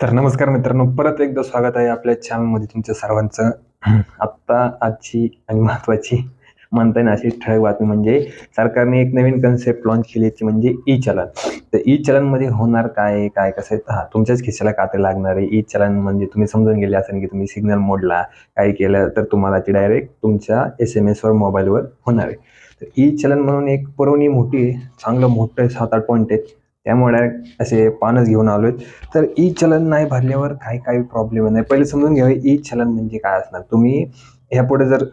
तर नमस्कार मित्रांनो, परत एकदा स्वागत आहे आपल्या चॅनलमध्ये तुमच्या सर्वांचं. आत्ता आजची आणि महत्त्वाची म्हणता येईल अशी ठळक बातमी म्हणजे सरकारने एक नवीन कन्सेप्ट लॉन्च केली ती म्हणजे ई-चलन. तर ई-चलनमध्ये होणार काय, काय कसं आहे? हां, तुमच्याच खिशाला काटे लागणार आहे. ई-चलन म्हणजे तुम्ही समजून गेले असेल की तुम्ही सिग्नल मोडला, काही केलं तर तुम्हाला ती डायरेक्ट तुमच्या SMS-वर मोबाईलवर होणार आहे. तर ई-चलन म्हणून एक पुरवणी मोठी आहे, चांगलं मोठं 7-8 पॉइंट आहेत. त्यामुळे असे पानच घेऊन आलोय. तर ई-चलन नाही भरल्यावर काही प्रॉब्लेम नाही. पहिले समजून घ्यावे ई-चलन म्हणजे काय असणार. तुम्ही ह्यापुढे जर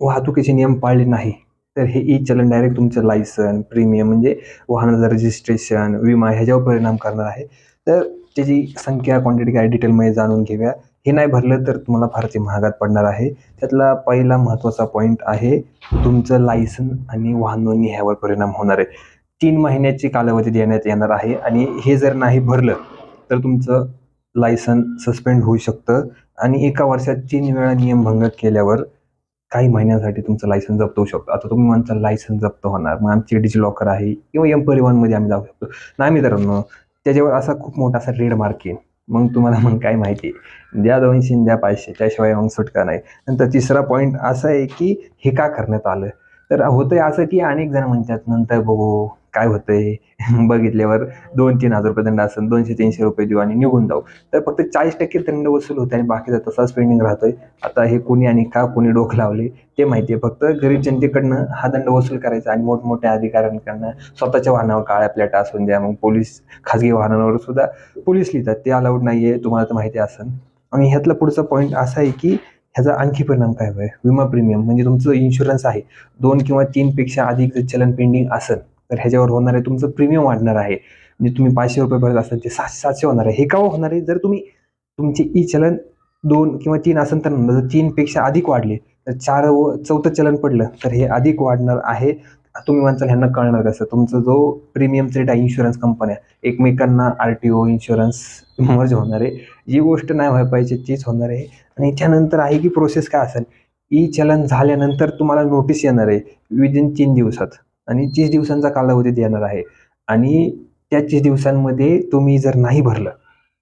वाहतुकीचे नियम पाळले नाही, तर हे ई-चलन डायरेक्ट तुमचं लायसन, प्रीमियम म्हणजे वाहनाचं रजिस्ट्रेशन, विमा ह्याच्यावर परिणाम करणार आहे. तर त्याची संख्या, क्वांटिटी काय डिटेलमध्ये जाणून घेऊया. हे नाही भरलं तर तुम्हाला फार ते महागात पडणार आहे. त्यातला पहिला महत्त्वाचा पॉईंट आहे तुमचं लायसन आणि वाहन नोंदणी ह्यावर परिणाम होणार आहे. 3 महिन्याची कालावधी देण्यात येणार आहे आणि हे जर नाही भरलं तर तुमचं लायसन सस्पेंड होऊ शकतं आणि 1 वर्षात 3 वेळा नियमभंग केल्यावर काही महिन्यांसाठी तुमचं लायसन जप्त होऊ शकतं. आता तुम्ही म्हणता लायसन जप्त होणार, मग आमची डिजिलॉकर आहे किंवा एम-परिवहनमध्ये आम्ही जाऊ शकतो. नाही मित्रांनो, त्याच्यावर असा खूप मोठा असा रेड मार्क येईल. मग तुम्हाला मग काय माहिती आहे, द्या 200 द्या 500 त्याशिवाय मग सुटका नाही. नंतर तिसरा पॉईंट असा आहे, की हे का करण्यात आलं? तर होतंय असं, की अनेक जण म्हणतात नंतर बघू काय होतंय. बघितल्यावर 2-3,000 रुपये दंड असेल, ₹200-300 देऊ आणि निघून जाऊ. तर फक्त 40% दंड वसूल होते आणि बाकीचा तसाच पेंडिंग राहतोय. आता हे कोणी आणि का कोणी डोकं लावले ते माहिती आहे. फक्त गरीब जनतेकडनं हा दंड वसूल करायचा आणि मोठमोठ्या अधिकाऱ्यांकडनं स्वतःच्या वाहनावर काळ्या प्लेटा असून द्या. मग पोलीस खाजगी वाहनांवर सुद्धा पोलीस लिहितात. ते अलाउड नाहीये, तुम्हाला तर माहिती असेल. आणि ह्यातला पुढचा पॉईंट असा आहे, की ह्याचा आणखी परिणाम काय होईल? विमा प्रीमियम म्हणजे तुमचं इन्शुरन्स आहे. 2 किंवा 3 पेक्षा अधिक जर चलन पेंडिंग असेल, तर ह्याच्यावर होणार आहे तुमचं प्रीमियम वाढणार आहे. म्हणजे तुम्ही ₹500 भरत असाल ते 700 होणार आहे. हे का होणार आहे? जर तुम्ही तुमचे ई-चलन 2 किंवा 3 असेल तर जर 3 पेक्षा अधिक वाढले, तर 4 व 4थं चलन पडलं, तर हे अधिक वाढणार आहे. तुम्ही म्हणताल ह्यांना कळणार कसं? तुमचा जो प्रीमियमचा रेट आहे इन्शुरन्स कंपन्या एकमेकांना आर-टी-ओ, इन्शुरन्स मर्ज होणार आहे. जी गोष्ट नाही व्हायला पाहिजे तीच होणार आहे आणि त्यानंतर आहे की प्रोसेस काय असेल? ई-चलन झाल्यानंतर तुम्हाला नोटीस येणार आहे विदिन 3 दिवसात आणि 30 दिवसांचा कालावधी देणार आहे आणि त्या 30 दिवसांमध्ये तुम्ही जर नाही भरलं,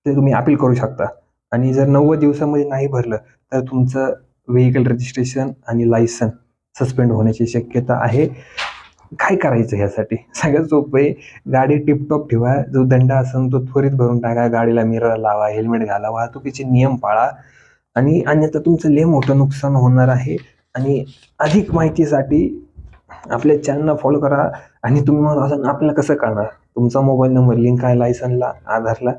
तर तुम्ही अपील करू शकता आणि जर 90 दिवसामध्ये नाही भरलं, तर तुमचं व्हेइकल रजिस्ट्रेशन आणि लायसन सस्पेंड होण्याची शक्यता आहे. काय करायचं ह्यासाठी? सगळ्यात सोपं आहे. गाडी टिपटॉप ठेवा. जो दंड असेल तो त्वरित भरून टाका. गाडीला मिरर लावा, हेल्मेट घाला, वाहतुकीचे नियम पाळा आणि अन्यथा तुमचं लय मोठं नुकसान होणार आहे आणि अधिक माहितीसाठी आपल्या चॅनलला फॉलो करा आणि तुम्ही मग असं आपल्याला कसं कळणार? तुमचा मोबाईल नंबर लिंक आहे लायसनला, आधारला.